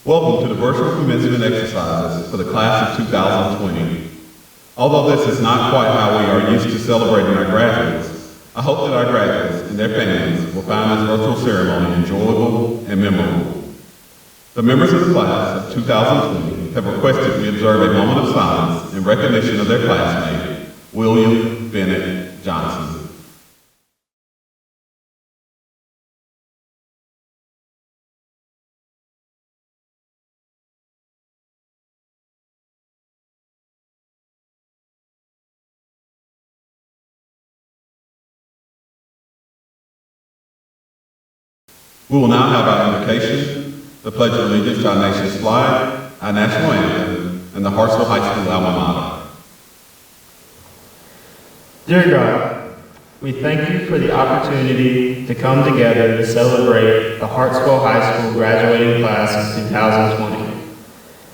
Welcome to the virtual commencement exercises for the class of 2020. Although this is not quite how we are used to celebrating our graduates, I hope that our graduates and their families will find this virtual ceremony enjoyable and memorable. The members of the class of 2020 have requested we observe a moment of silence in recognition of their classmate, William Bennett Johnson. We will now have our invocation, the Pledge of Allegiance to our nation's flag, our national anthem, and the Hartsville High School alma mater. Dear God, we thank you for the opportunity to come together to celebrate the Hartsville High School graduating class of 2020.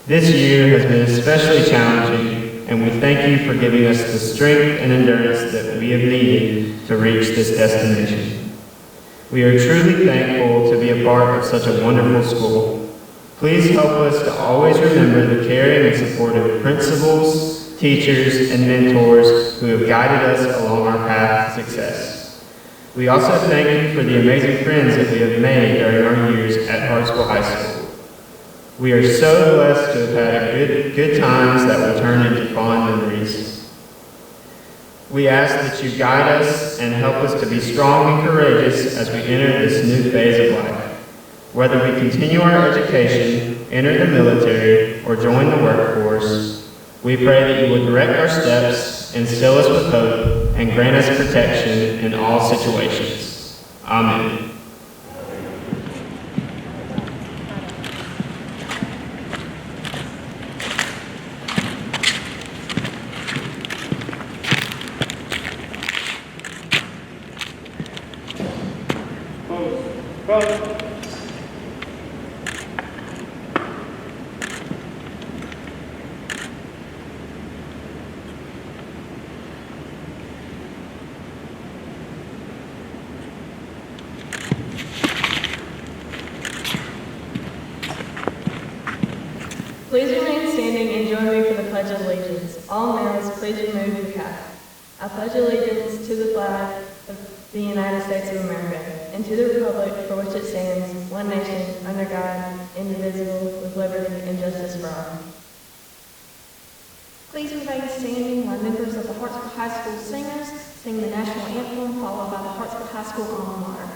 This year has been especially challenging, and we thank you for giving us the strength and endurance that we have needed to reach this destination. We are truly thankful to be a part of such a wonderful school. Please help us to always remember the caring and supportive principals, teachers, and mentors who have guided us along our path to success. We also thank you for the amazing friends that we have made during our years at Hartsville High School. We are so blessed to have had good times that will turn into fond memories. We ask that you guide us and help us to be strong and courageous as we enter this new phase of life. Whether we continue our education, enter the military, or join the workforce, we pray that you would direct our steps, instill us with hope, and grant us protection in all situations. Amen. Please remain standing and join me for the Pledge of Allegiance. All males, please remove your cap. I pledge allegiance to the flag of the United States of America and to the republic for which it stands, one nation, under God, indivisible, with liberty and justice for all. Please remain standing while members of the Hartsville High School Singers sing the national anthem, followed by the Hartsville High School alma mater.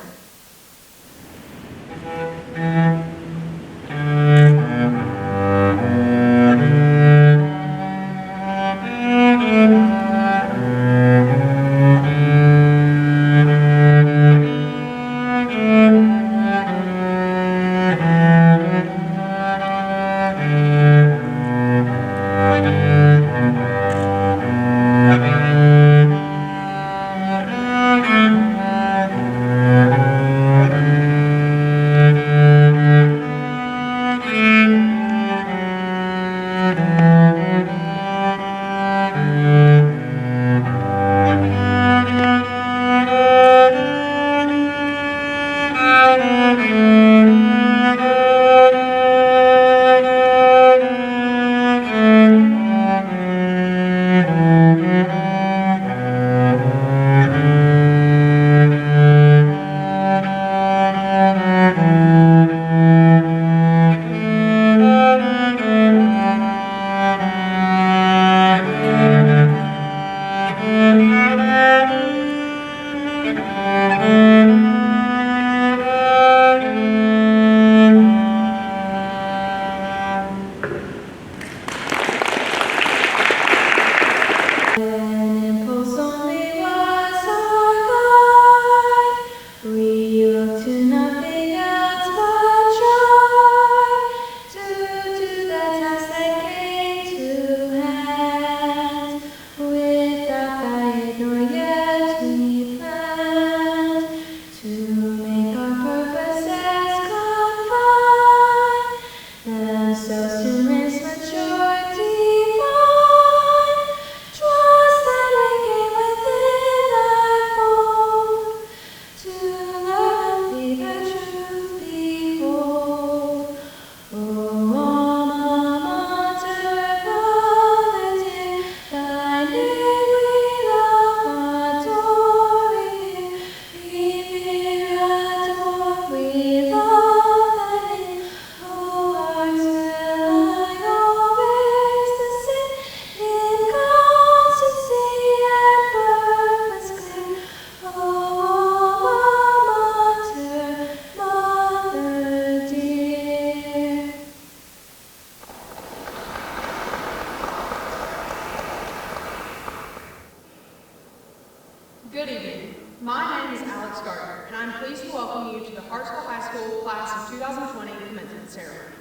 Good evening. My name is Alex Gardner, and I'm pleased to welcome you to the Hartsville High School Class of 2020 Commencement Ceremony.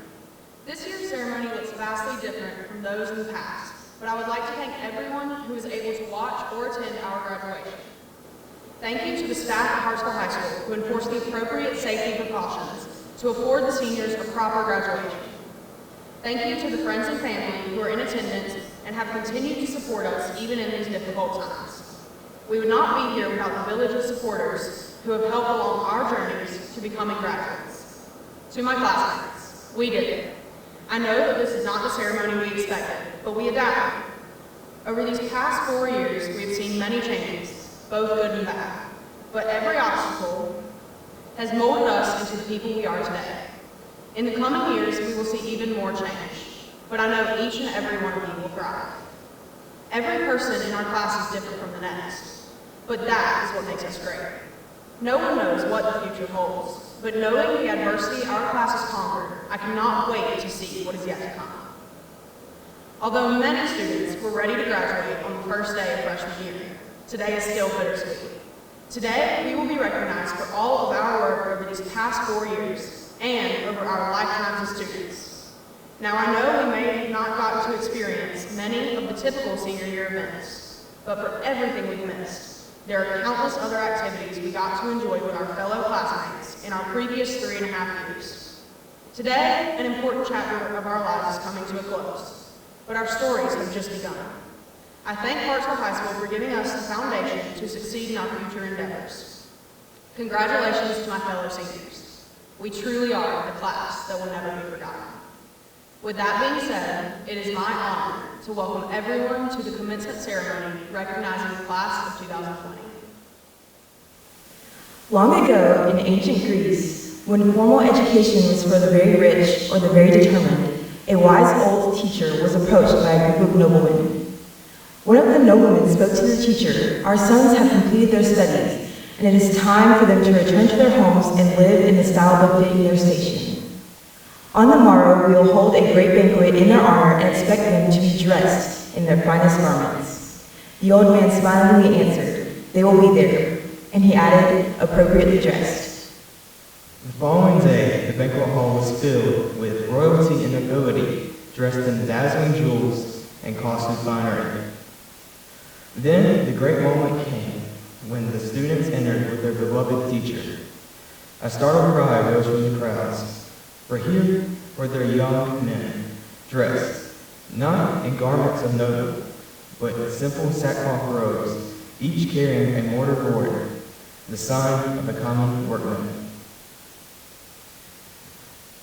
This year's ceremony looks vastly different from those in the past, but I would like to thank everyone who was able to watch or attend our graduation. Thank you to the staff at Hartsville High School who enforced the appropriate safety precautions to afford the seniors a proper graduation. Thank you to the friends and family who are in attendance and have continued to support us even in these difficult times. We would not be here without the village of supporters who have helped along our journeys to becoming graduates. To my classmates, we did it. I know that this is not the ceremony we expected, but we adapted. Over these past 4 years, we have seen many changes, both good and bad. But every obstacle has molded us into the people we are today. In the coming years, we will see even more change, but I know each and every one of you will thrive. Every person in our class is different from the next. But that is what makes us great. No one knows what the future holds, but knowing the adversity our class has conquered, I cannot wait to see what is yet to come. Although many students were ready to graduate on the first day of freshman year, today is still bittersweet. Today, we will be recognized for all of our work over these past 4 years and over our lifetimes as students. Now, I know we may have not gotten to experience many of the typical senior year events, but for everything we've missed, there are countless other activities we got to enjoy with our fellow classmates in our previous 3.5 years. Today, an important chapter of our lives is coming to a close, but our stories have just begun. I thank Hartsville High School for giving us the foundation to succeed in our future endeavors. Congratulations to my fellow seniors. We truly are the class that will never be forgotten. With that being said, it is my honor to welcome everyone to the commencement ceremony recognizing the class of 2020. Long ago, in ancient Greece, when formal education was for the very rich or the very determined, a wise old teacher was approached by a group of noblemen. One of the noblemen spoke to the teacher, "Our sons have completed their studies, and it is time for them to return to their homes and live in the style befitting their station. On the morrow we will hold a great banquet in their honor and expect them to be dressed in their finest garments." The old man smilingly answered, "They will be there," and he added, "appropriately dressed." The following day, the banquet hall was filled with royalty and nobility, dressed in dazzling jewels and costly finery. Then the great moment came, when the students entered with their beloved teacher. A startled cry rose from the crowds, for here were their young men, dressed, not in garments of noble, but simple sackcloth robes, each carrying a mortar board, the sign of a common workman.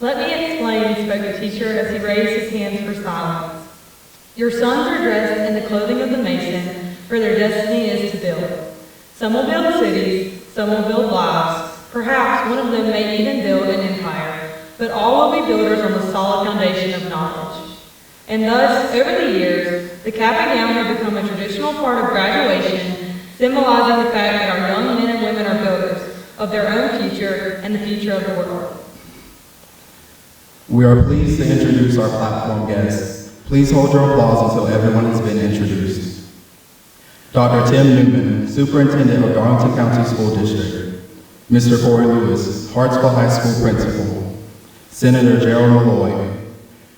"Let me explain," spoke the teacher as he raised his hands for silence. "Your sons are dressed in the clothing of the mason, for their destiny is to build. Some will build cities, some will build lives. Perhaps one of them may even build an empire, but all will be builders on the solid foundation of knowledge." And thus, over the years, the cap and gown have become a traditional part of graduation, symbolizing the fact that our young men and women are builders of their own future and the future of the world. We are pleased to introduce our platform guests. Please hold your applause until everyone has been introduced. Dr. Tim Newman, Superintendent of Darlington County School District. Mr. Corey Lewis, Hartsville High School Principal. Senator Gerald Malloy.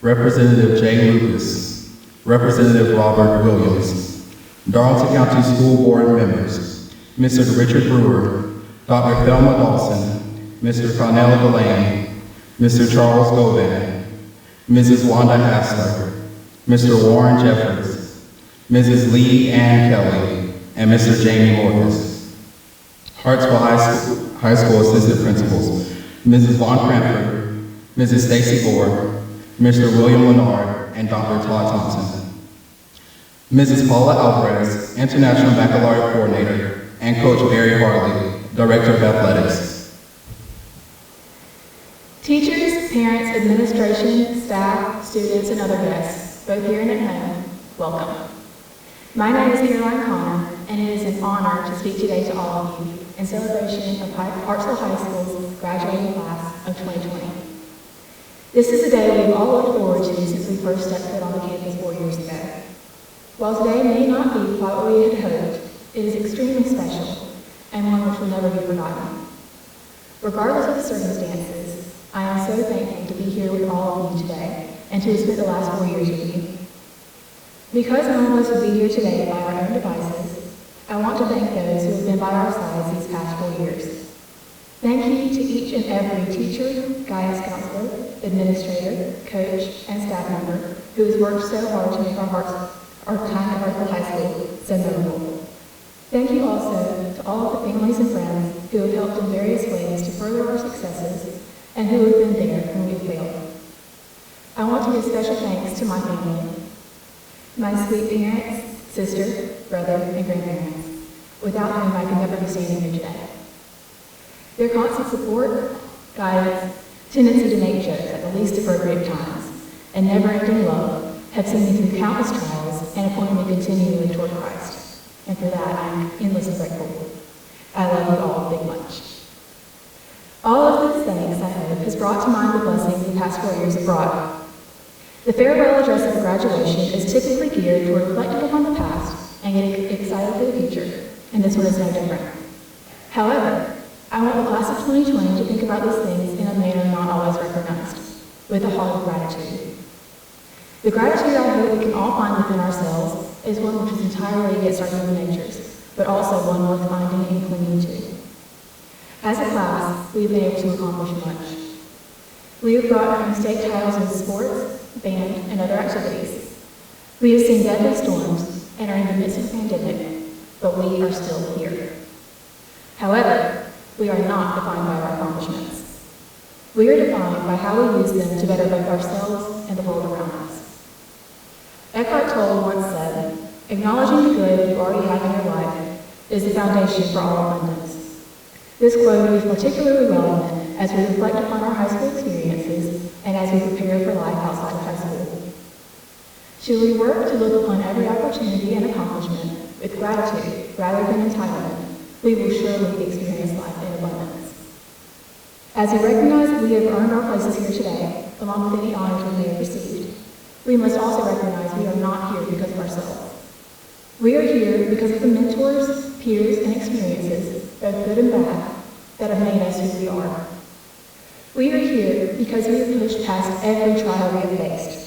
Representative Jay Lucas. Representative Robert Williams. Darlington County School Board members. Mr. Richard Brewer. Dr. Thelma Dawson. Mr. Connell Delaney. Mr. Charles Govan. Mrs. Wanda Hassler. Mr. Warren Jeffers. Mrs. Lee Ann Kelly, and Mr. Jamie Morris. Hartsville High School Assistant Principals, Mrs. Vaughn Cranford, Mrs. Stacy Gore, Mr. William Lennard, and Dr. Todd Thompson. Mrs. Paula Alvarez, International Baccalaureate Coordinator, and Coach Barry Harley, Director of Athletics. Teachers, parents, administration, staff, students, and other guests, both here and at home, welcome. My name is Caroline Connor, and it is an honor to speak today to all of you in celebration of Hartsville High School's graduating class of 2020. This is a day we've all looked forward to since we first stepped foot on the campus 4 years ago. While today may not be quite what we had hoped, it is extremely special and one which will never be forgotten. Regardless of the circumstances, I am so thankful to be here with all of you today and to have spent the last 4 years with you. Because none of us will be here today by our own devices, I want to thank those who have been by our sides these past 4 years. Thank you to each and every teacher, guidance counselor, administrator, coach, and staff member who has worked so hard to make our time at Hartsville High School so memorable. Thank you also to all of the families and friends who have helped in various ways to further our successes and who have been there when we failed. I want to give special thanks to my family, my sweet parents, sister, brother, and grandparents, without whom I could never be standing here today. Their constant support, guidance, tendency to make jokes at the least appropriate times, and never-ending love have seen me through countless trials and have pointed me continually toward Christ. And for that, I'm endlessly grateful. I love you all big much. All of this thanks, I hope, has brought to mind the blessings the past 4 years have brought. The farewell address at graduation is typically geared toward reflecting upon the past and getting excited for the future, and this one is no different. However, I want the class of 2020 to think about these things in a manner not always recognized, with a heart of gratitude. The gratitude I hope we can all find within ourselves is one which is entirely against our human natures, but also one worth finding and clinging to. As a class, we have been able to accomplish much. We have brought home state titles in sports, band, and other activities. We have seen deadly storms and are in the midst of a pandemic, but we are still here. However, we are not defined by our accomplishments. We are defined by how we use them to better both ourselves and the world around us. Eckhart Tolle once said, "Acknowledging the good you already have in your life is the foundation for all abundance." This quote is particularly relevant as we reflect upon our high school experiences and as we prepare for life outside of high school. Should we work to look upon every opportunity and accomplishment with gratitude rather than entitlement, we will surely experience life in abundance. As we recognize that we have earned our places here today, along with any honors we may have received, we must also recognize we are not here because of ourselves. We are here because of the mentors, peers, and experiences, both good and bad, that have made us who we are. We are here because we have pushed past every trial we have faced.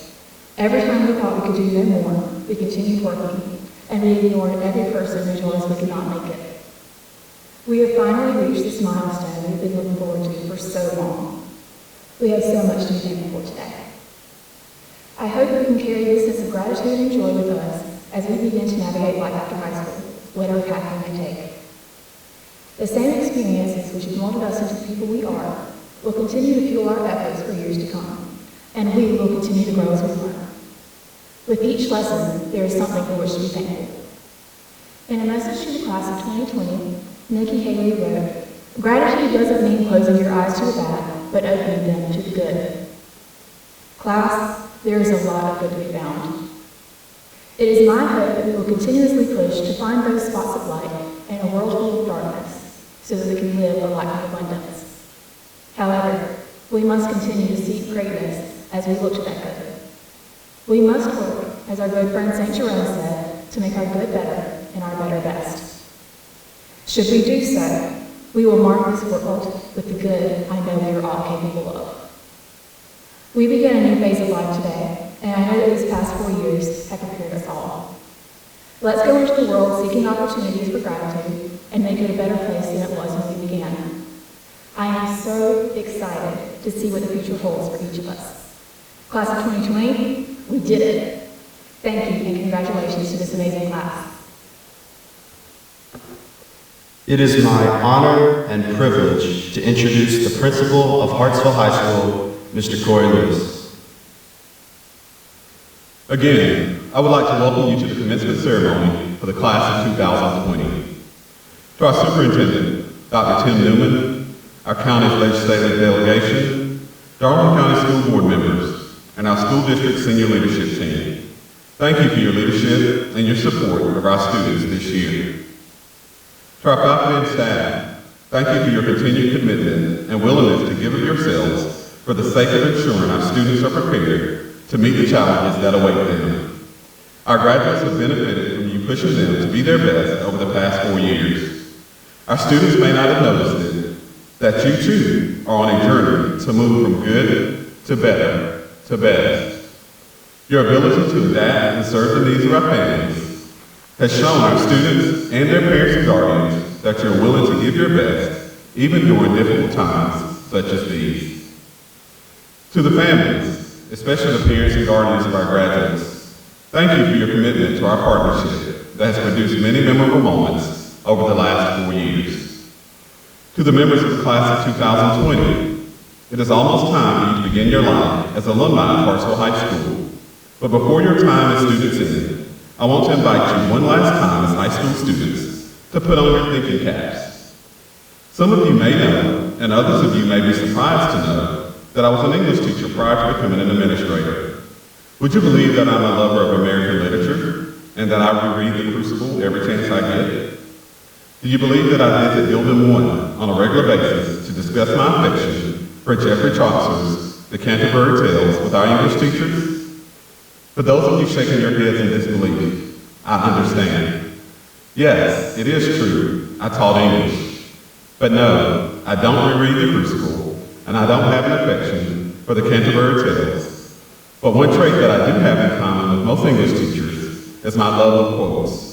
Every time we thought we could do no more, we continued working, and we ignored every person who told us we could not make it. We have finally reached this milestone we've been looking forward to for so long. We have so much to be thankful for today. I hope we can carry this sense of gratitude and joy with us as we begin to navigate life after high school, whatever path we may take. The same experiences which have molded us into the people we are will continue to fuel our efforts for years to come, and we will continue to grow as we learn. With each lesson, there is something for which to be thankful. In a message to the class of 2020, Nikki Haley wrote, "Gratitude doesn't mean closing your eyes to the bad, but opening them to the good." Class, there is a lot of good to be found. It is my hope that we will continuously push to find those spots of light in a world full of darkness, so that we can live a life of abundance. However, we must continue to seek greatness as we look to that good. We must work, as our good friend St. Jerome said, to make our good better and our better best. Should we do so, we will mark this world with the good I know we are all capable of. We begin a new phase of life today, and I know that these past 4 years have prepared us all. Let's go into the world seeking opportunities for gratitude and make it a better place than it was when we began. I am so excited to see what the future holds for each of us. Class of 2020, we did it. Thank you and congratulations to this amazing class. It is my honor and privilege to introduce the principal of Hartsville High School, Mr. Corey Lewis. Again, I would like to welcome you to the commencement ceremony for the class of 2020. To our superintendent, Dr. Tim Newman, our county's legislative delegation, Darwin County School Board members, and our school district senior leadership team, thank you for your leadership and your support of our students this year. To our faculty and staff, thank you for your continued commitment and willingness to give of yourselves for the sake of ensuring our students are prepared to meet the challenges that await them. Our graduates have benefited from you pushing them to be their best over the past 4 years. Our students may not have noticed it, that you too are on a journey to move from good to better to best. Your ability to adapt and serve the needs of our families has shown our students and their parents and guardians that you're willing to give your best, even during difficult times such as these. To the families, especially the parents and guardians of our graduates, thank you for your commitment to our partnership that has produced many memorable moments over the last 4 years. To the members of the class of 2020, it is almost time for you to begin your life as alumni of Hartsville High School. But before your time as students ends, I want to invite you one last time as high school students to put on your thinking caps. Some of you may know, and others of you may be surprised to know, that I was an English teacher prior to becoming an administrator. Would you believe that I'm a lover of American literature and that I reread The Crucible every chance I get? Do you believe that I visit Gilden 1 on a regular basis to discuss my affection for Geoffrey Chaucer's The Canterbury Tales with our English teachers? For those of you shaking your heads in disbelief, I understand. Yes, it is true, I taught English. But no, I don't reread The Crucible, and I don't have an affection for the Canterbury Tales. But one trait that I do have in common with most English teachers is my love of quotes.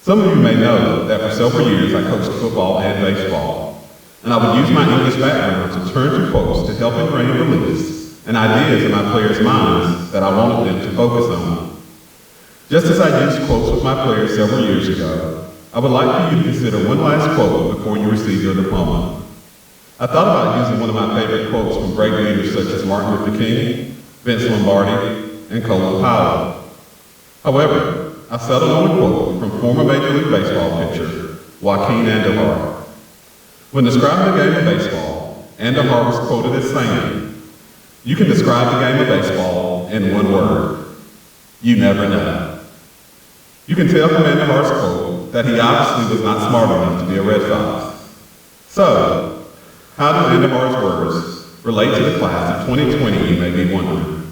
Some of you may know that for several years I coached football and baseball, and I would use my English background to turn to quotes to help ingrain beliefs and ideas in my players' minds that I wanted them to focus on. Just as I used quotes with my players several years ago, I would like for you to consider one last quote before you receive your diploma. I thought about using one of my favorite quotes from great leaders such as Martin Luther King, Vince Lombardi, and Colin Powell. However, I settled on a quote from former Major League Baseball pitcher Joaquin Andujar. When describing the game of baseball, Andujar was quoted as saying, "You can describe the game of baseball in one word: You never know. You can tell from Andy Hart's quote that he obviously was not smart enough to be a Red Sox. So, how do Andy Hart's words relate to the class of 2020, you may be wondering?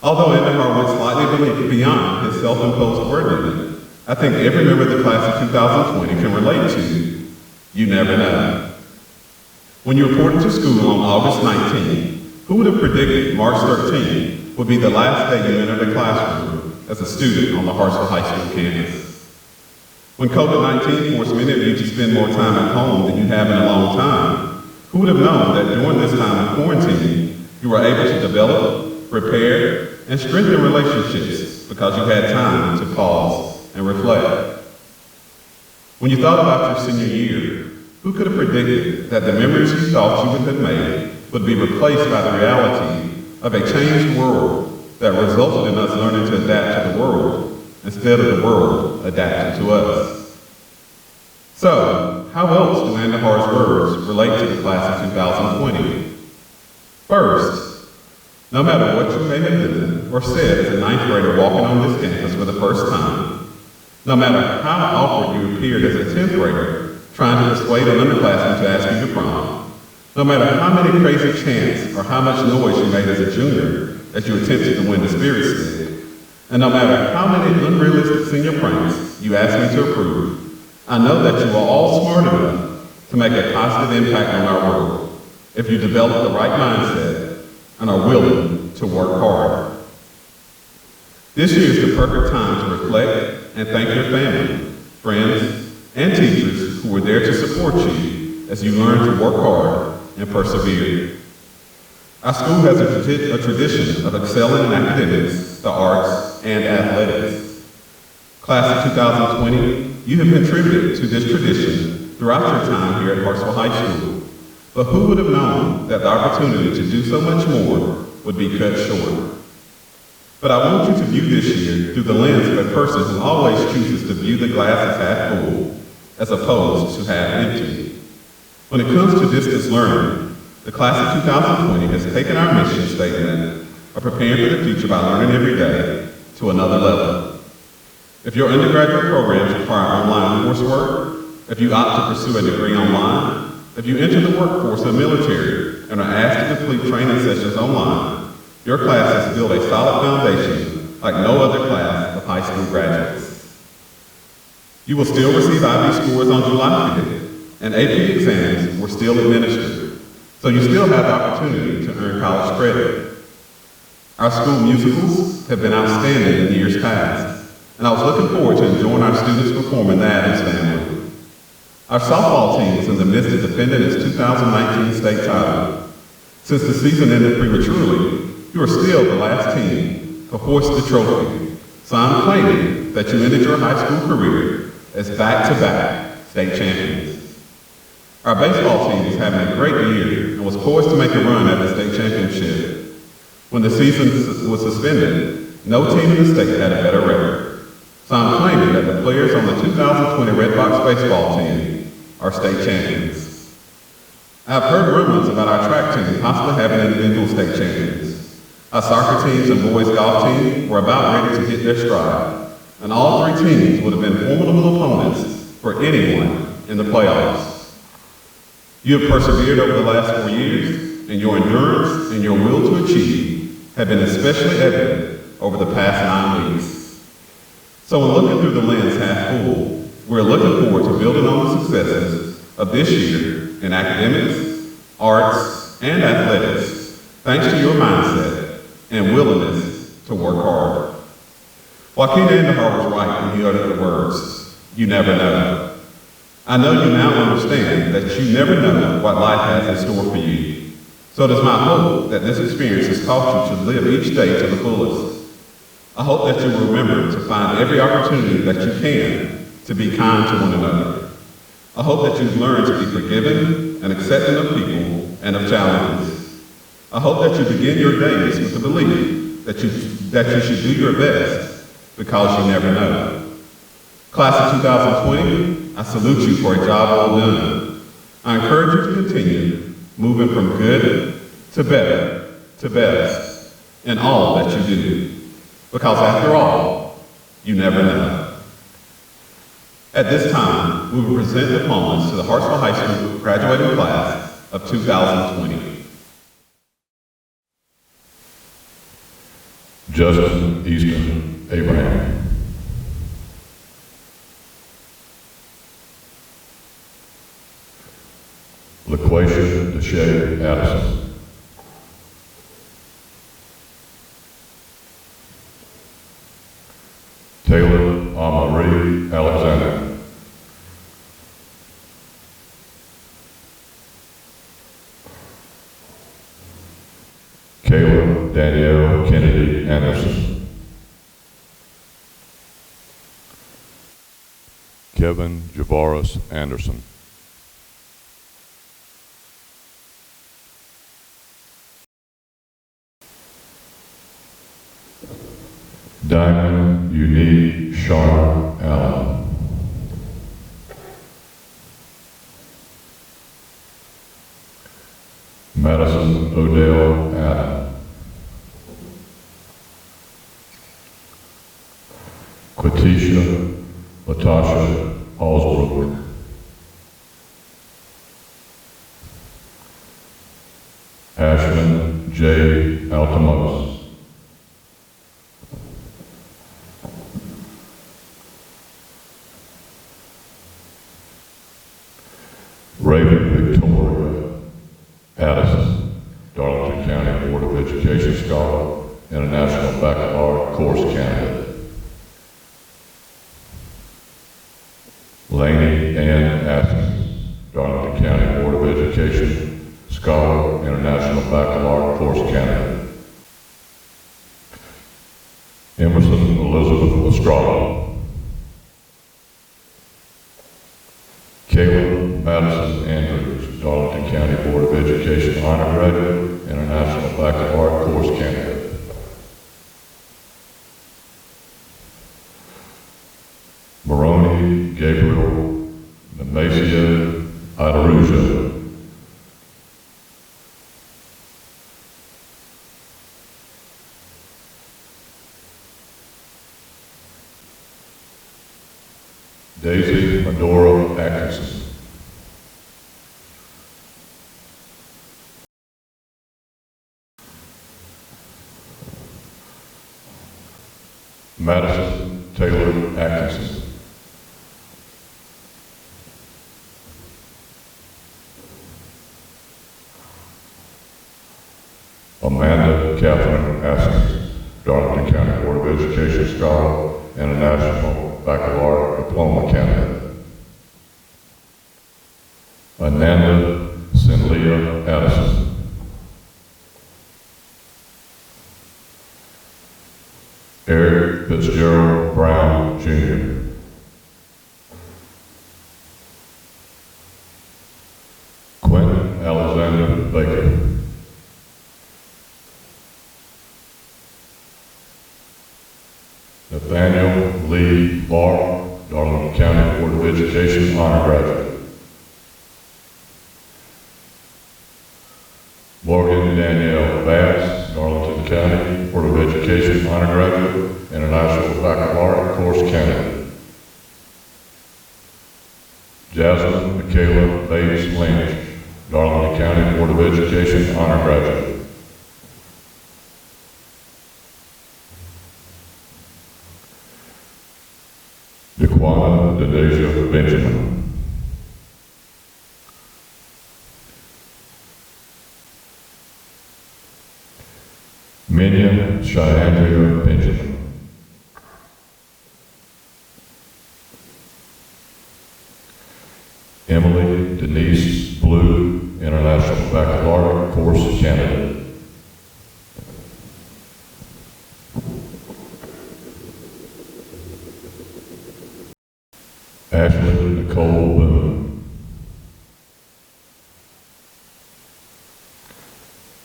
Although Andy Hart went slightly beyond his self-imposed word limit, I think every member of the class of 2020 can relate to, you never know. When you reported to school on August 19, who would have predicted March 13 would be the last day you entered a classroom as a student on the Hartsville High School campus? When COVID-19 forced many of you to spend more time at home than you have in a long time, who would have known that during this time of quarantine, you were able to develop, repair, and strengthen relationships because you had time to pause and reflect? When you thought about your senior year, who could have predicted that the memories you thought you would have made would be replaced by the reality of a changed world that resulted in us learning to adapt to the world instead of the world adapting to us? So, how else do Andy Hart's words relate to the class of 2020? First, no matter what you may have done or said as a ninth grader walking on this campus for the first time, no matter how awkward you appeared as a 10th grader trying to persuade an underclassman to ask you to prom, no matter how many crazy chants or how much noise you made as a junior as you attempted to win the spirit stick, and no matter how many unrealistic senior pranks you asked me to approve, I know that you are all smart enough to make a positive impact on our world if you develop the right mindset and are willing to work hard. This year is the perfect time to reflect and thank your family, friends, and teachers who were there to support you as you learn to work hard and persevere. Our school has a tradition of excelling in academics, the arts, and athletics. Class of 2020, you have contributed to this tradition throughout your time here at Hartsville High School, but who would have known that the opportunity to do so much more would be cut short? But I want you to view this year through the lens of a person who always chooses to view the glass as half full, as opposed to half empty. When it comes to distance learning, the class of 2020 has taken our mission statement of preparing for the future by learning every day to another level. If your undergraduate programs require online coursework, if you opt to pursue a degree online, if you enter the workforce of the military and are asked to complete training sessions online, your class has built a solid foundation like no other class of high school graduates. You will still receive IB scores on July 5th, and AP exams were still administered, so you still have the opportunity to earn college credit. Our school musicals have been outstanding in years past, and I was looking forward to enjoying our students performing the Addams Family. Our softball team was in the midst of defending its 2019 state title. Since the season ended prematurely, you are still the last team to hoist the trophy, so I'm claiming that you ended your high school career as back-to-back state champions. Our baseball team was having a great year and was poised to make a run at the state championship. When the season was suspended, no team in the state had a better record, so I'm claiming that the players on the 2020 Red Sox baseball team are state champions. I've heard rumors about our track team possibly having individual state champions. Our soccer teams and boys golf team were about ready to hit their stride, and all three teams would have been formidable opponents for anyone in the playoffs. You have persevered over the last 4 years, and your endurance and your will to achieve have been especially evident over the past 9 weeks. So when looking through the lens half full, we're looking forward to building on the successes of this year in academics, arts, and athletics, thanks to your mindset and willingness to work hard. Joaquin Andahar was right when he uttered the words, "You never know." I know you now understand that you never know what life has in store for you. So it is my hope that this experience has taught you to live each day to the fullest. I hope that you will remember to find every opportunity that you can to be kind to one another. I hope that you've learned to be forgiving and accepting of people and of challenges. I hope that you begin your days with the belief that you should do your best because you never know. Class of 2020, I salute you for a job well done. I encourage you to continue moving from good to better to best in all that you do. Because after all, you never know. At this time, we will present diplomas to the Hartsville High School graduating class of 2020. Justin Easton Abraham. LaQuasia Deshae Addison. Taylor Amarie Alexander. Kayla Danielle Kennedy Anderson. Kevin Javaris Anderson. Diamond Unique Sean Allen. Madison Odell Adam. Quatisha Latasha Halsbrook. Ashlyn J. Altamose. Raven Victoria Addison, Darlington County Board of Education Scholar, International Baccalaureate Course Candidate. Laney Ann Askins, Darlington County Board of Education Scholar, International Baccalaureate Course Candidate. Emerson Elizabeth Estrada. Caleb Madison Andrews, Darlington County Board of Education Honor Graduate, International Baccalaureate Course Candidate. Moroni Gabriel Nemacia Idaruja. Daisy Medora Atkinson. Madison Taylor Atkinson. Amanda Catherine Askins, Darlington County Board of Education Scholar and a National Baccalaureate Diploma Candidate. Ananda Sinlia Addison. Eric Fitzgerald Brown, Jr. Quentin Alexander Baker. Nathaniel Lee Barr, Darlington County Board of Education Honor Graduate. Morgan Danielle Bass, Darlington County Board of Education Honor Graduate, International Baccalaureate Course Candidate. Jasmine Michaela Bates Lynch, Darlington County Board of Education Honor Graduate. Daquana Denasia Benjamin. Minion Cheandria Benjamin. Emily Denise Blue, International Baccalaureate Course Candidate. Ashley Nicole Boone.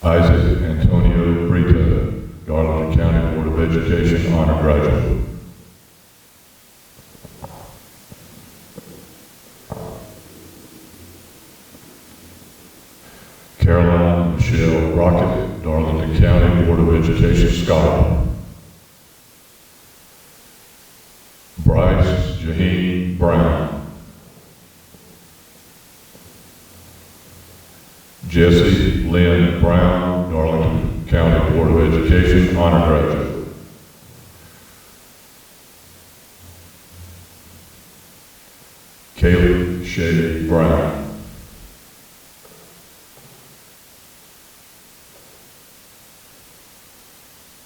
Isaac Antonio Brito, Darlington County Board of Education Honor Graduate. Caroline Michelle Rocket, Darlington County Board of Education Scholar. Jesse Lynn Brown, Darlington County Board of Education, honor graduate. Kaylee Shea Brown.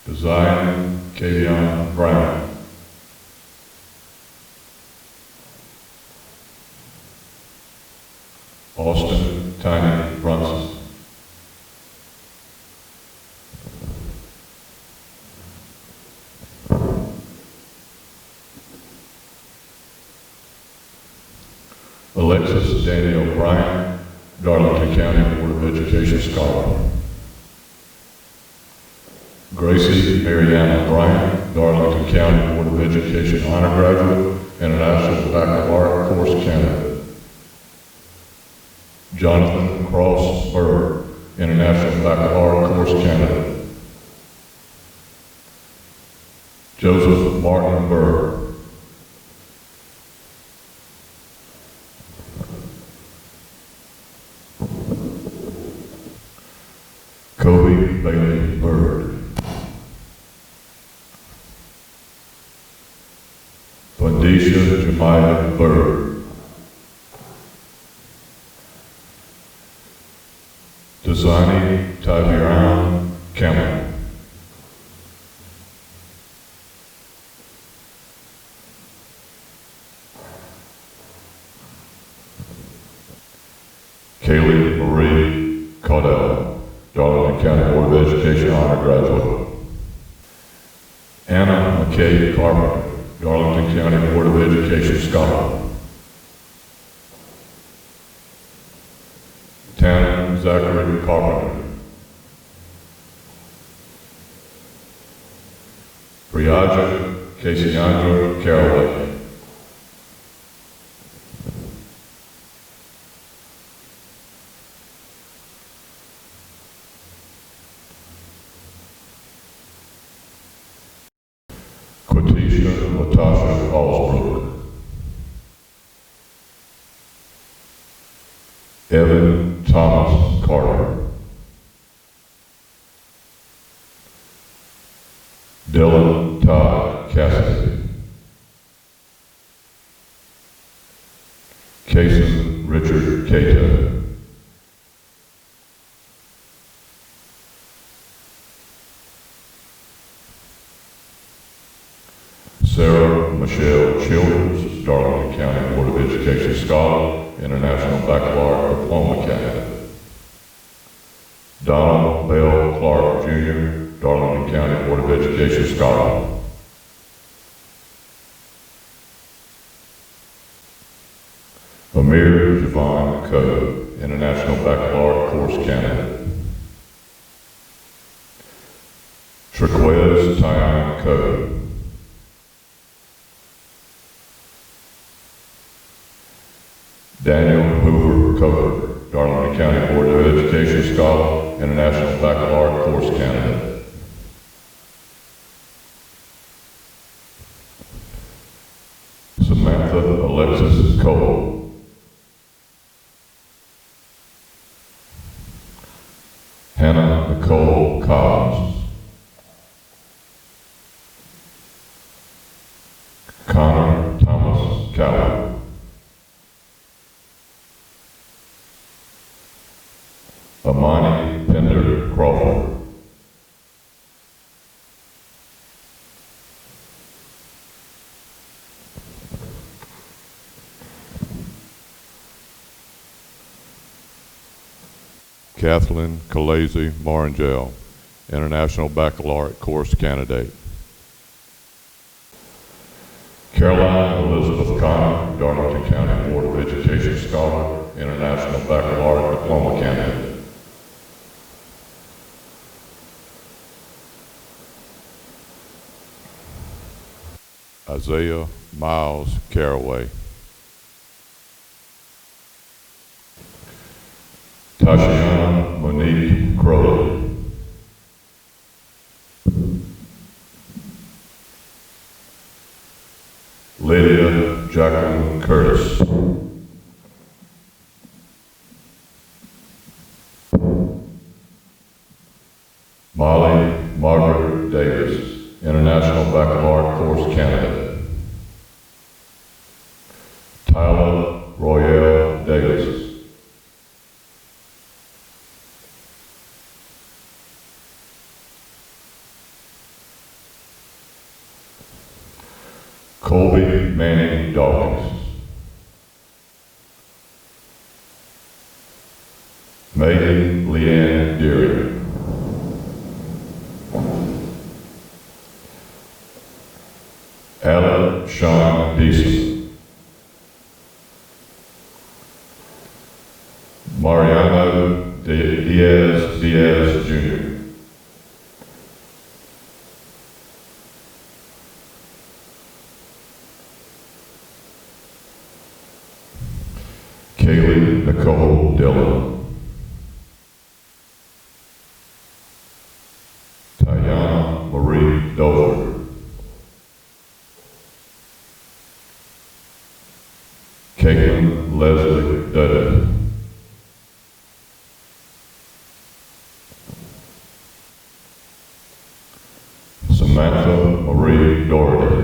Design Kavion Brown. Austin Tiny Brunson. Alexis Daniel Bryant, Darlington County Board of Education Scholar. Gracie Mariana Bryant, Darlington County Board of Education honor graduate, International Baccalaureate course candidate. Jonathan Cross Burr, International Baccalaureate course candidate. Joseph Martin Burr. Kobe Bailey Bird. Fundisha Jemiah Bird. Desani Tyviran Campbell. Kaylee Marie Caudell, Darlington County Board of Education honor graduate. Anna McKay Carpenter, Darlington County Board of Education scholar. Tanner Zachary Carpenter. Briaja Casiandra Caraway. Quatisha Latasha Allsbrook. Evan Thomas Carter. Dylan Todd Cassidy. Kason Richard Cato. Sarah Michelle Childers, Darlington County Board of Education scholar, International Baccalaureate Diploma candidate. Donald Bell Clark Jr., Darlington County Board of Education scholar. Amir Javon Coe, International Baccalaureate course candidate. Triquez Tyon Coe. Daniel Hoover Coker, Darlington County Board of Education scholar, International Baccalaureate course candidate. Samantha Alexis Cole. Hannah Nicole Cobbs. Connor Thomas Cowell. Amani Pender Crawford. Kathleen Kalazi Marangel, International Baccalaureate course candidate. Caroline Elizabeth Connor, Darlington County Board of Education scholar, International Baccalaureate diploma candidate. Isaiah Miles Caraway. Tashiana Monique Crowley. Lydia Jacqueline Curtis. Molly Margaret Davis, International Baccalaureate Course candidate. Tyler Royale Davis. Colby Manning Dawkins. Megan Leanne Deary. Alan Sean Deason. Mariano Diaz Jr. Kaylee Nicole Dillon. Tayana Marie Dover. Caitlin Leslie Dudley. Samantha Marie Doherty.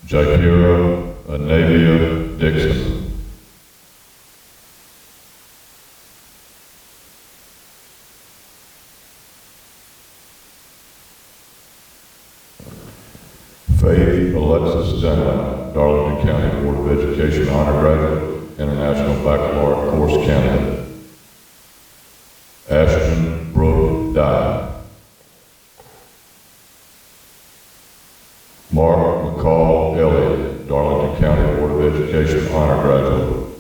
Jakira Anavia Dixon. Faith Alexis Dunlap, Darlington County Board of Education Honor Graduate, International Baccalaureate Course candidate. Ashton Brooke Dye. Mark McCall Elliott, Darlington County Board of Education Honor Graduate.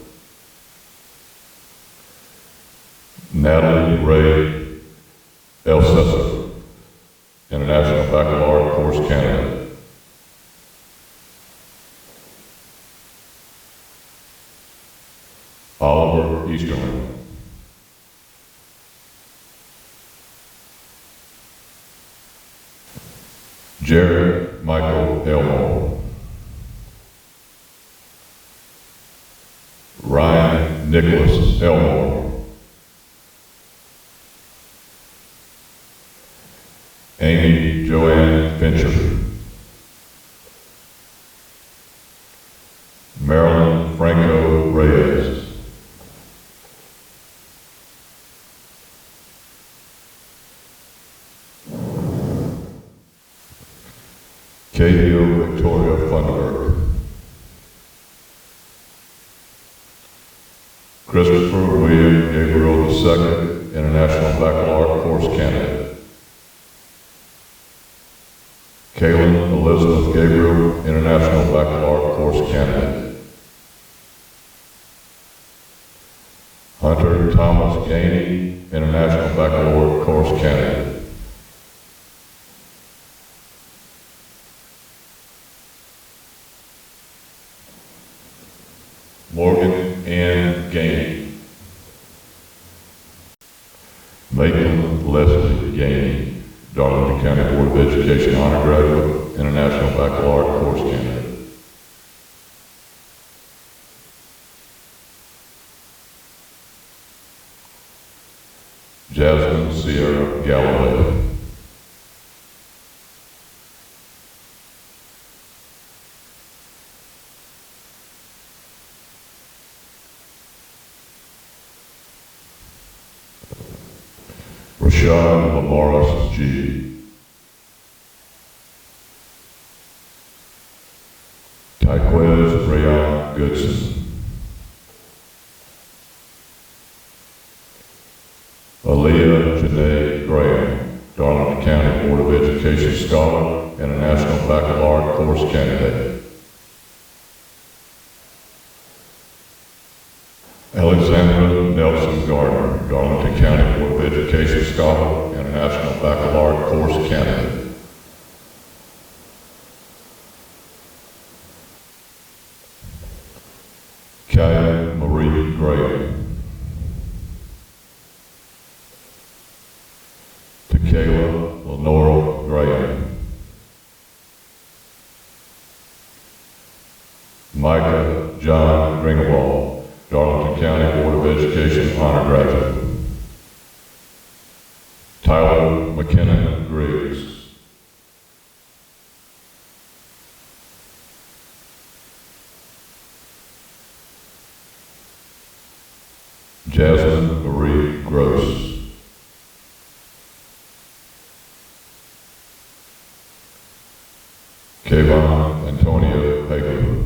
Natalie Ray Elsesser, International Baccalaureate Course candidate. Oliver Easterling. Jared Michael Elmore. Ryan Nicholas Elmore. Amy Joanne Fincher. Marilyn Franco Reyes. Kahil Victoria Funderburg. Christopher William Gabriel II, International Baccalaureate Course candidate. Kaylin Elizabeth Gabriel, International Baccalaureate Course candidate. Hunter Thomas Gainey, International Baccalaureate Course candidate. Morgan Ann Gainey. Macon Leslie Gainey, Darlington County Board of Education Honor Graduate, International Baccalaureate Course candidate. Jasmine Sierra Galloway. Rashad Lamaris G. Tyquez Rayon Goodson. Aaliyah Janae Graham, Darlington County Board of Education Scholar, International Baccalaureate Course candidate. Alexandra Nelson Gardner, Darlington County Board of Education Scholar, International Baccalaureate Course candidate. Kaya Marie Graham. Tequila Lenora Graham. Micah John Greenwald, Darlington County Board of of Education honor graduate. Tyler McKinnon Griggs. Jasmine Marie Gross. Kayvon Antonio Hager.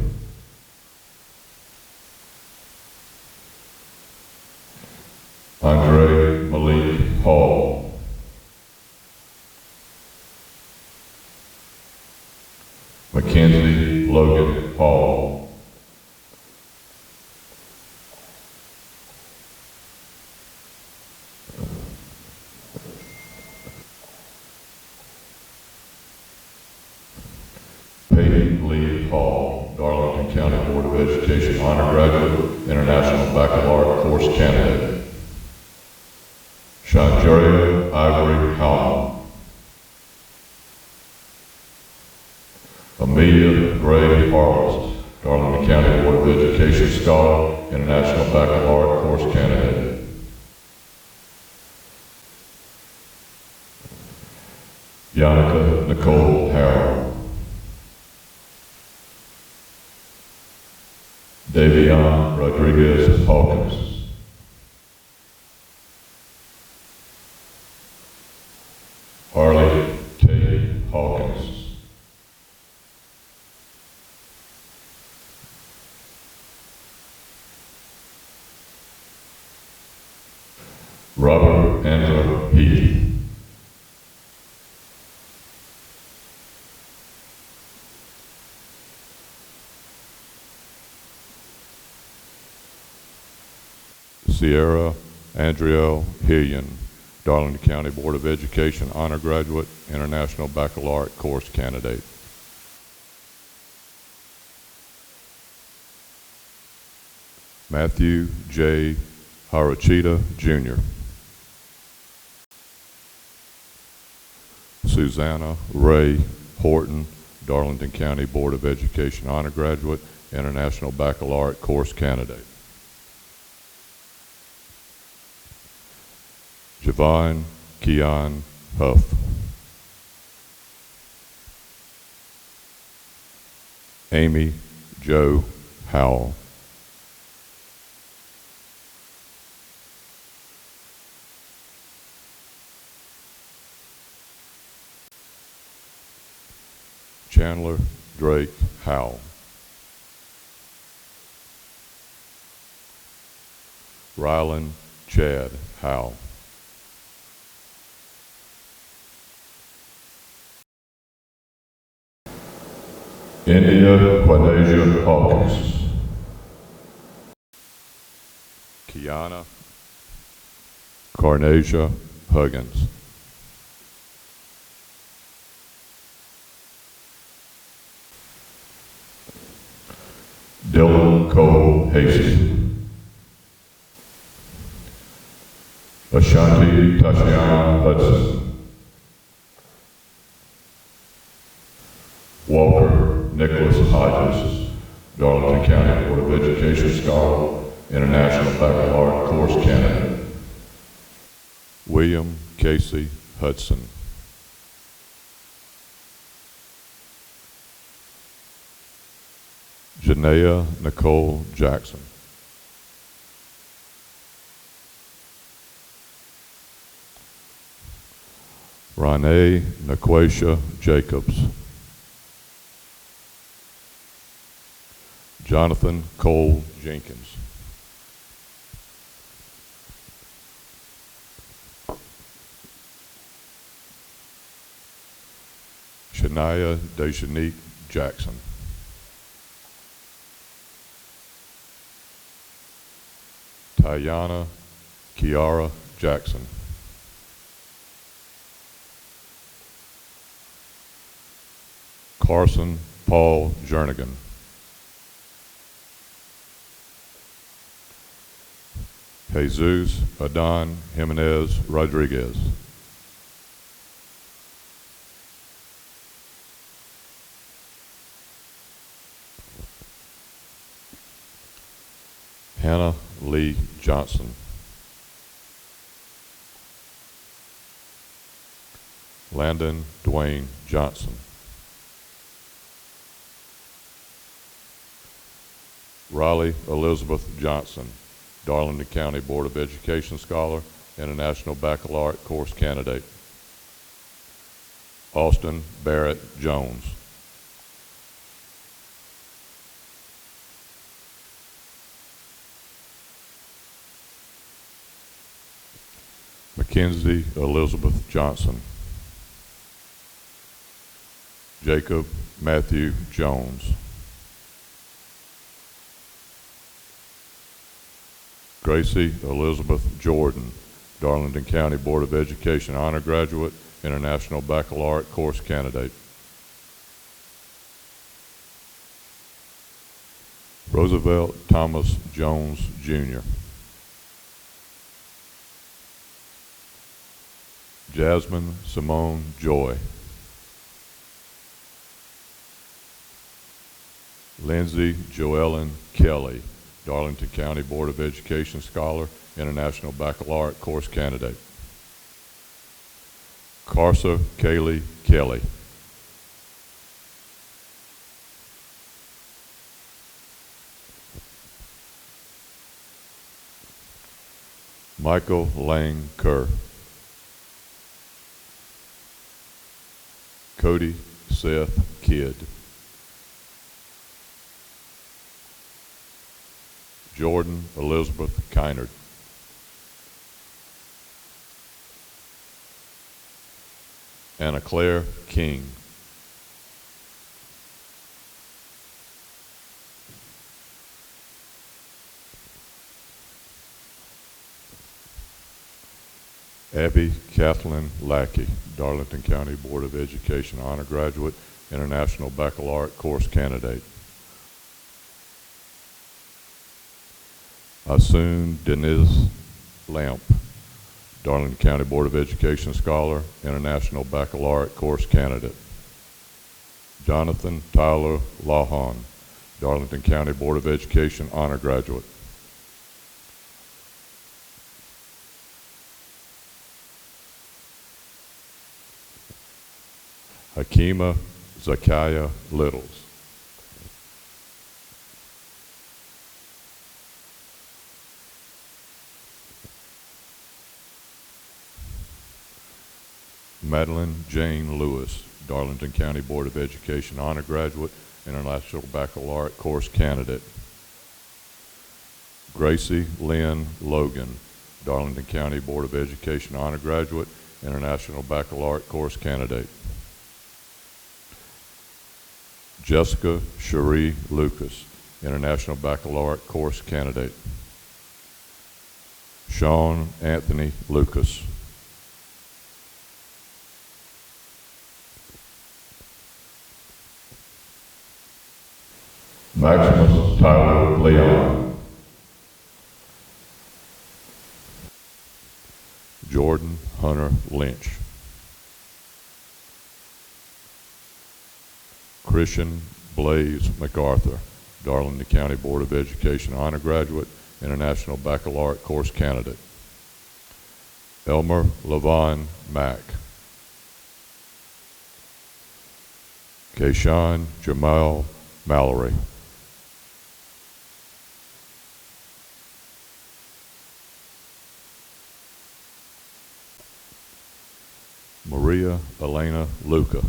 Andre Malik Hall. Mackenzie Logan Hall. Peyton Lee Hall, Darlington County Board of Education honor graduate, International Baccalaureate course candidate. Shanjaria Ivory Howell. Amelia Gray Harless, Darlington County Board of Education scholar, International Baccalaureate course candidate. Yannicka Nicole Harrell. Davion Rodriguez Hawkins. Harley Tate Hawkins. Robert Andrew Heath. Sierra Andriel Hillian, Darlington County Board of Education honor graduate, International Baccalaureate course candidate. Matthew J. Haruchita Jr. Susanna Ray Horton, Darlington County Board of Education honor graduate, International Baccalaureate course candidate. Javon Keon Huff. Amy Jo Howell. Chandler Drake Howell. Rylan Chad Howell. India Quanasia Hawkins. Kiana Carnasia Huggins. Dylan Cole Hasty. Ashanti Tashiana Hudson. Walker Nicholas Hodges, Darlington County Board of Education scholar, International Baccalaureate course candidate. William Casey Hudson. Janaea Nicole Jackson. Renee Naquasia Jacobs. Jonathan Cole Jenkins. Shania Deshanique Jackson. Tayana Kiara Jackson. Carson Paul Jernigan. Jesus Adon Jimenez Rodriguez. Hannah Lee Johnson. Landon Dwayne Johnson. Riley Elizabeth Johnson, Darlington County Board of Education Scholar, International Baccalaureate Course Candidate. Austin Barrett Jones. Mackenzie Elizabeth Johnson. Jacob Matthew Jones. Gracie Elizabeth Jordan, Darlington County Board of Education Honor Graduate, International Baccalaureate Course Candidate. Roosevelt Thomas Jones, Jr. Jasmine Simone Joy. Lindsay Joellen Kelly, Darlington County Board of Education Scholar, International Baccalaureate Course Candidate. Carsa Kaylee Kelly. Michael Lang Kerr. Cody Seth Kidd. Jordan Elizabeth Kynard. Anna Claire King. Abby Kathleen Lackey, Darlington County Board of Education Honor Graduate, International Baccalaureate Course Candidate. Asun Denise Lamp, Darlington County Board of Education Scholar, International Baccalaureate Course Candidate. Jonathan Tyler Lawhon, Darlington County Board of Education Honor Graduate. Hakima Zakiah Littles. Madeline Jane Lewis, Darlington County Board of Education Honor Graduate, International Baccalaureate Course Candidate. Gracie Lynn Logan, Darlington County Board of Education Honor Graduate, International Baccalaureate Course Candidate. Jessica Cherie Lucas, International Baccalaureate Course Candidate. Sean Anthony Lucas. Maximus Tyler Leon. Jordan Hunter Lynch. Christian Blaze MacArthur, Darlington County Board of Education Honor Graduate, International Baccalaureate Course Candidate. Elmer Levon Mack. Kayshawn Jamal Mallory. Maria Elena Luca.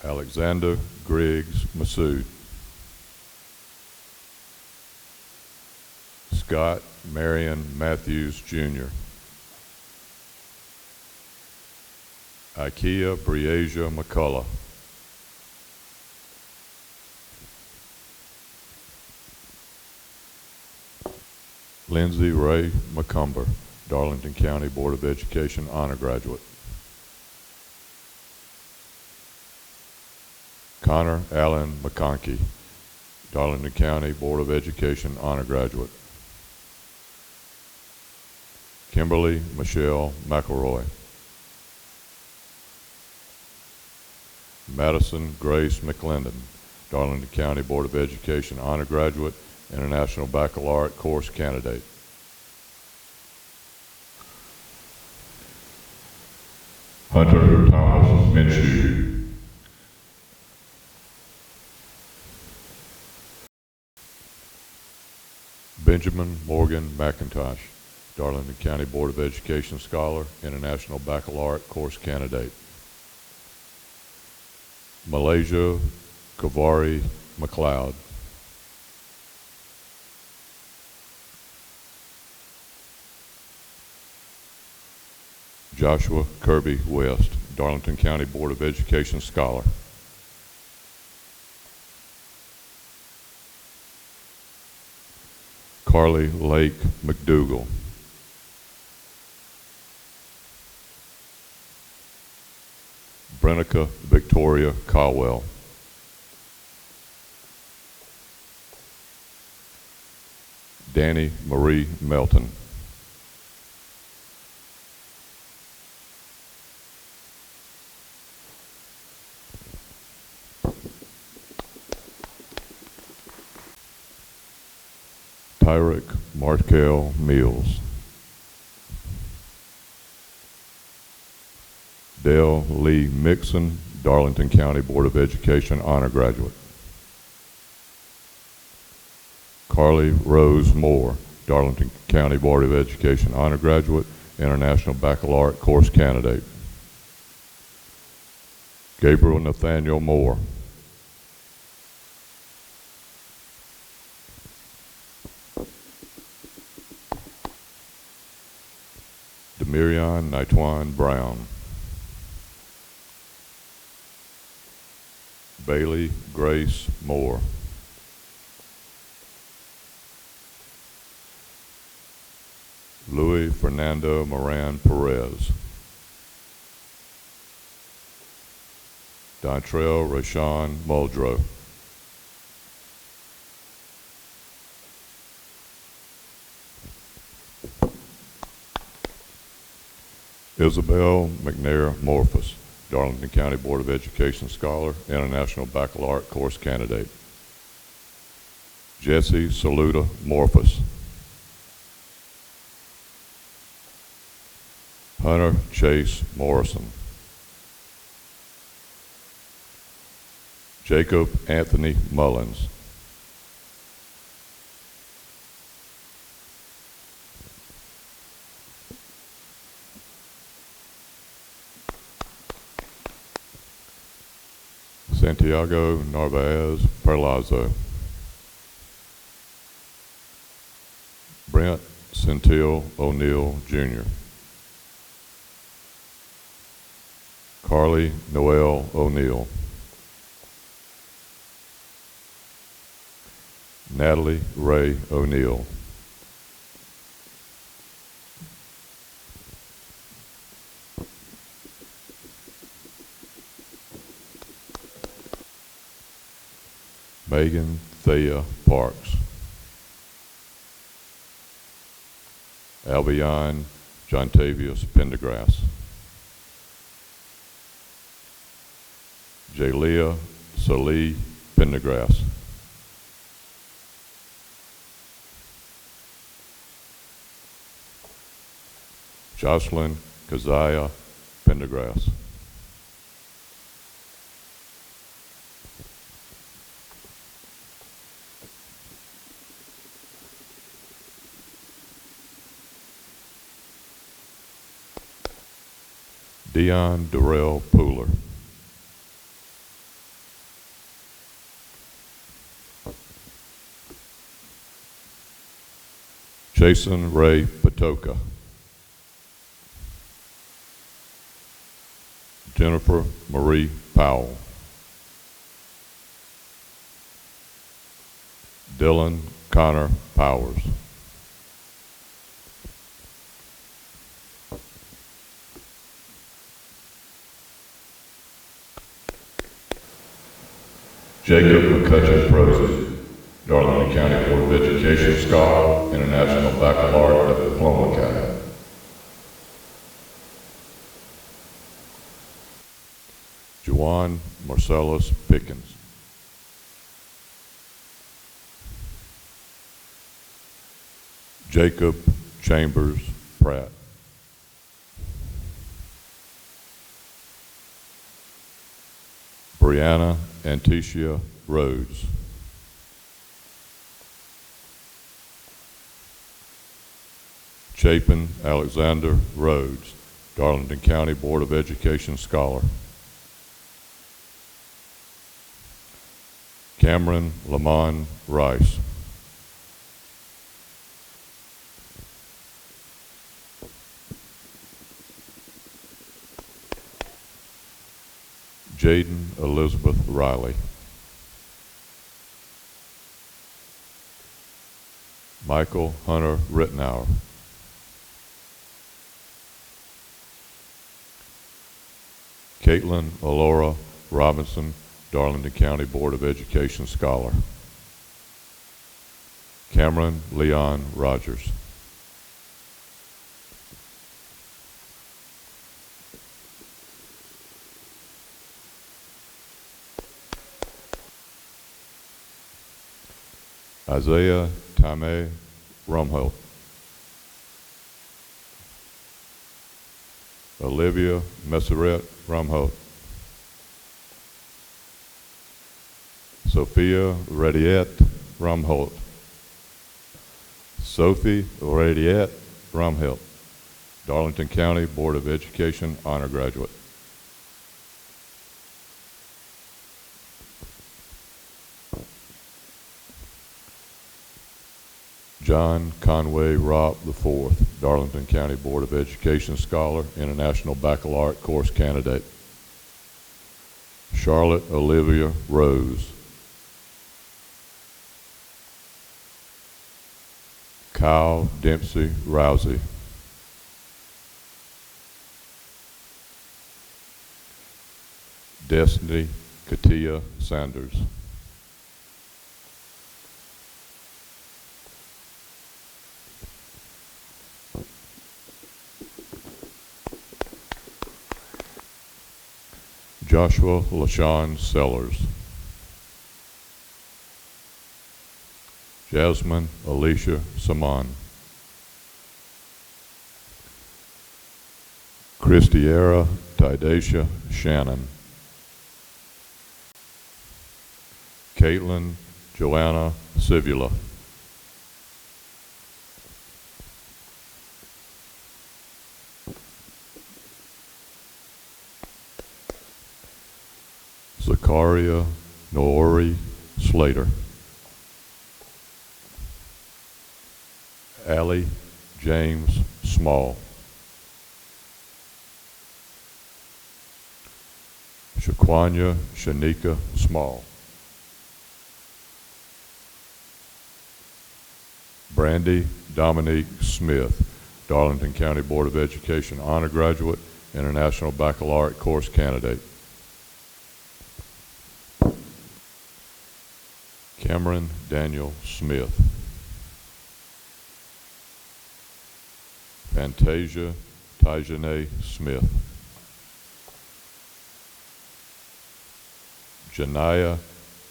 Alexander Griggs Massoud. Scott Marion Matthews, Jr. Ikea Breasia McCullough. Lindsay Ray McCumber, Darlington County Board of Education Honor Graduate. Connor Allen McConkey, Darlington County Board of Education Honor Graduate. Kimberly Michelle McElroy. Madison Grace McClendon, Darlington County Board of Education honor graduate, International Baccalaureate course candidate. Hunter Thomas Minshew. Benjamin Morgan McIntosh, Darlington County Board of Education scholar, International Baccalaureate course candidate. Malaysia Kavari McLeod. Joshua Kirby West, Darlington County Board of Education scholar. Carly Lake McDougall. Brenica Victoria Caldwell. Danny Marie Melton. Tyrick Markel Mills. Dale Lee Mixon, Darlington County Board of Education honor graduate. Carly Rose Moore, Darlington County Board of Education honor graduate, International Baccalaureate course candidate. Gabriel Nathaniel Moore. Demirion Nitwan Brown. Bailey Grace Moore. Louis Fernando Moran Perez. Dontrell Rashawn Muldrow. Isabel McNair Morphus, Darlington County Board of Education scholar, International Baccalaureate course candidate. Jesse Saluda Morphus. Hunter Chase Morrison. Jacob Anthony Mullins. Santiago Narvaez Perlazo. Brent Centil O'Neill Jr. Carly Noel O'Neill. Natalie Ray O'Neill. Megan Thea Parks. Albion Jontavius Pendergrass. Jalea Salee Pendergrass. Jocelyn Keziah Pendergrass. Dion Darrell Pooler. Jason Ray Patoka. Jennifer Marie Powell. Dylan Connor Powers. Jacob McCutcheon Prosey, Darlington County Board of Education scholar, International Baccalaureate Diploma candidate. Juwan Marcellus Pickens. Jacob Chambers Pratt. Brianna Anticia Rhodes. Chapin Alexander Rhodes, Darlington County Board of Education Scholar. Cameron Lamont Rice. Jaden Elizabeth Riley. Michael Hunter Rittenauer. Caitlin Alora Robinson, Darlington County Board of Education Scholar. Cameron Leon Rogers. Isaiah Tame Rumholt. Olivia Messeret Rumholt. Sophia Rediette Rumholt. Sophie Rediette Rumholt, Darlington County Board of Education honor graduate. John Conway Robb IV, Darlington County Board of Education Scholar, International Baccalaureate Course Candidate. Charlotte Olivia Rose. Kyle Dempsey Rousey. Destiny Katia Sanders. Joshua LaShawn Sellers. Jasmine Alicia Saman. Christiera Tidacia Shannon. Caitlin Joanna Sivula. Zakaria Noori Slater. Allie James Small. Shaquanya Shanika Small. Brandy Dominique Smith, Darlington County Board of Education honor graduate, International Baccalaureate Course Candidate. Cameron Daniel Smith. Fantasia Tajane Smith. Janaya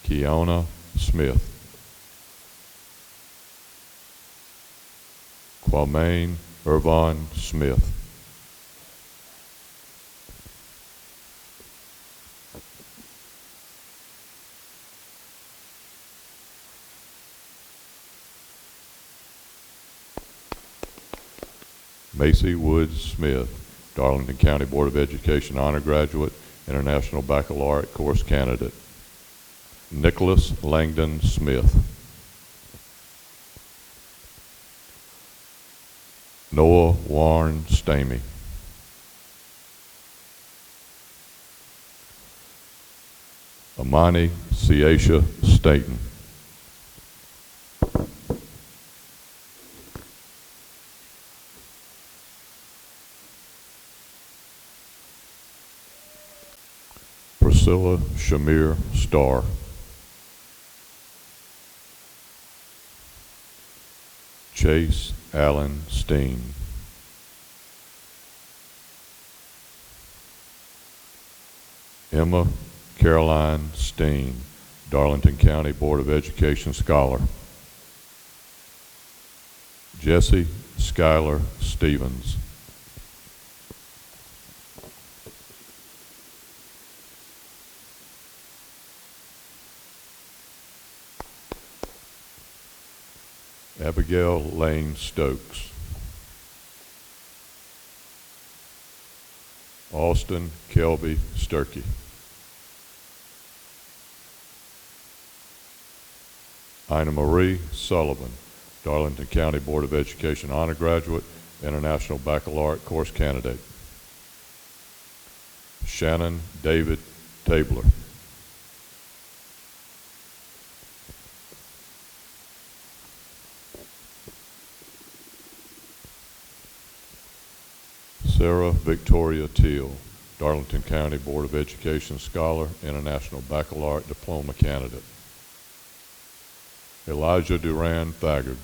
Kiona Smith. Kwame Irvon Smith. Macy Woods Smith, Darlington County Board of Education honor graduate, International Baccalaureate Course Candidate. Nicholas Langdon Smith. Noah Warren Stamey. Amani Ciacia Staten. Priscilla Shamir Starr. Chase Allen Steen. Emma Caroline Steen, Darlington County Board of Education Scholar. Jesse Skylar Stevens. Abigail Lane Stokes. Austin Kelby Sturkey. Ina Marie Sullivan, Darlington County Board of Education honor graduate, International Baccalaureate course candidate. Shannon David Tabler. Sarah Victoria Teal, Darlington County Board of Education scholar, International Baccalaureate diploma candidate. Elijah Duran Thagard.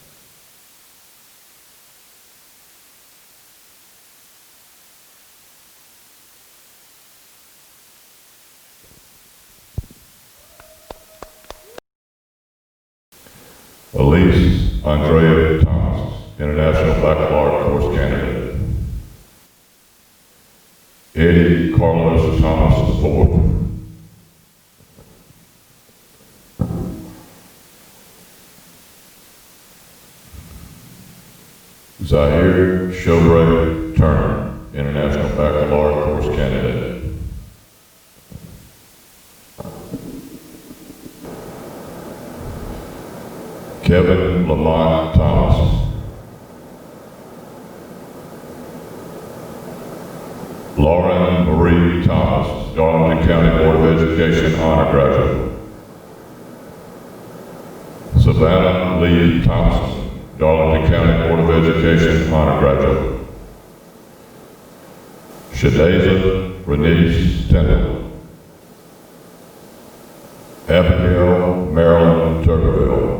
Elise Andrea Thomas, International Baccalaureate course candidate. Eddie Carlos Thomas IV. Zahir Shobray Turner, International Baccalaureate course candidate. Kevin Lamont Thomas. Lauren Marie Thomas, Darlington County Board of Education honor graduate. Savannah Lee Thompson, Darlington County Board of Education honor graduate. Shadaza Renese Tindall. Abigail Marilyn Turberville.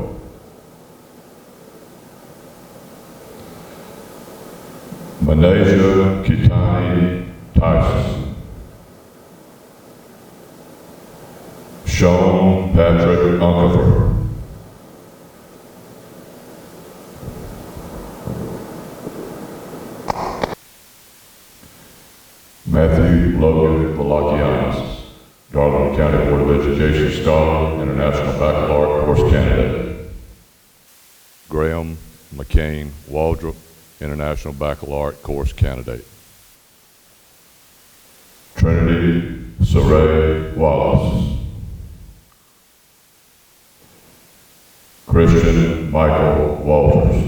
Manasia Kitani Tyson. Sean Patrick Unkefer. Matthew Logan Valakianis, Darlington County Board of Education scholar, International Baccalaureate course candidate. Graham McCain Waldrop, International Baccalaureate course candidate. Trinity Saray Wallace. Christian Michael Walters.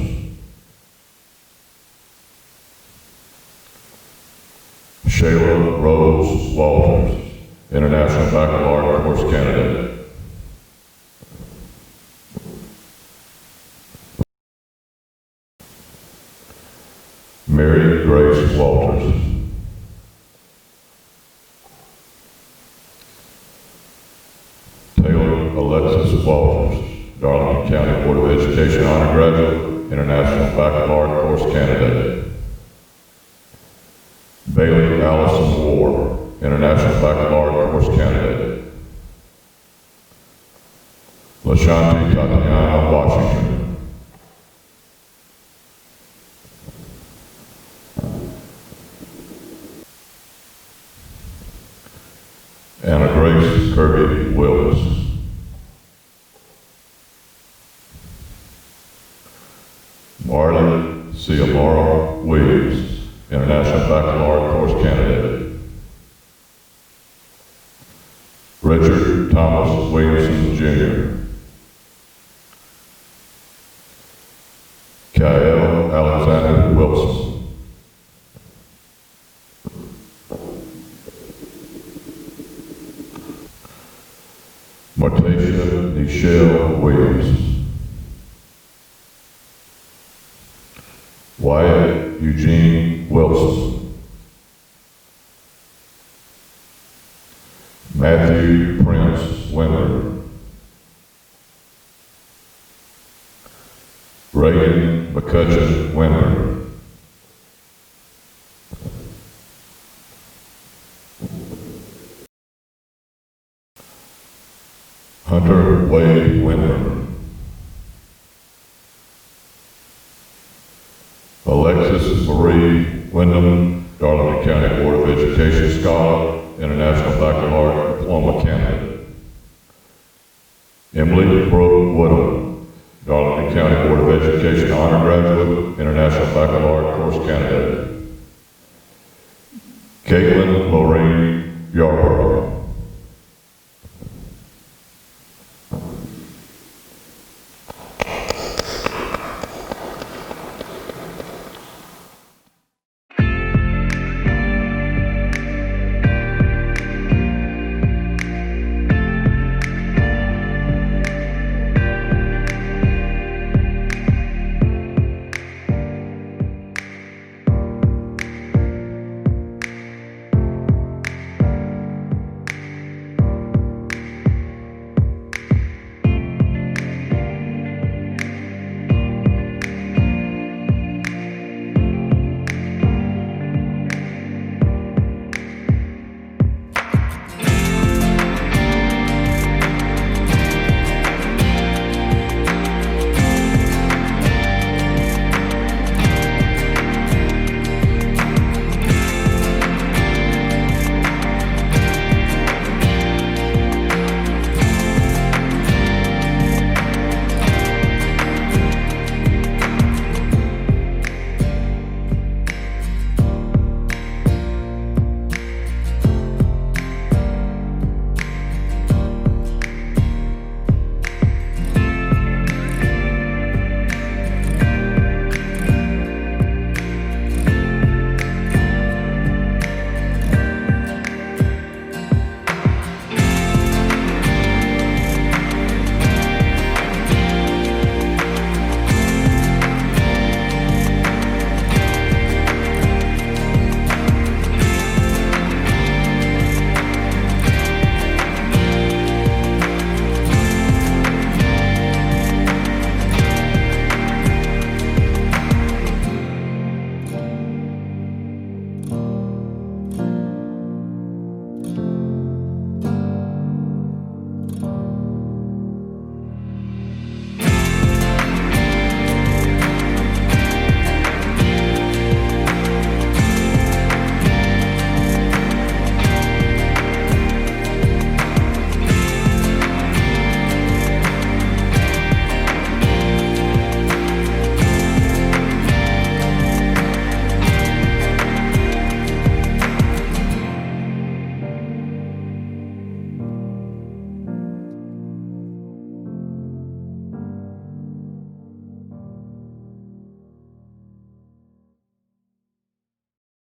Shayla Rose Walters, International Baccalaureate course candidate. Mary Grace Walters. Taylor Alexis Walters, Darlington County Board of Education honor graduate, International Baccalaureate course candidate. Bailey Allison Ward, International Baccalaureate course candidate. LaShanti Tatiana Washington. Anna Grace Kirby Willis. Marlon Ciamara Williams, International Baccalaureate course candidate. Richard Thomas Williamson Jr. Kyle Alexander Wilson. Martasia Nichelle Williams. Wyatt Eugene Wilson. Matthew Prince Wimmer. Reagan McCutcheon Wimmer. Hunter Wade Wimmer. Wyndham, Darlington County Board of Education Scholar, International Baccalaureate Diploma candidate. Emily Brooke Woodham, Darlington County Board of Education Honor Graduate, International Baccalaureate Course candidate. Caitlin Lorraine Yarborough,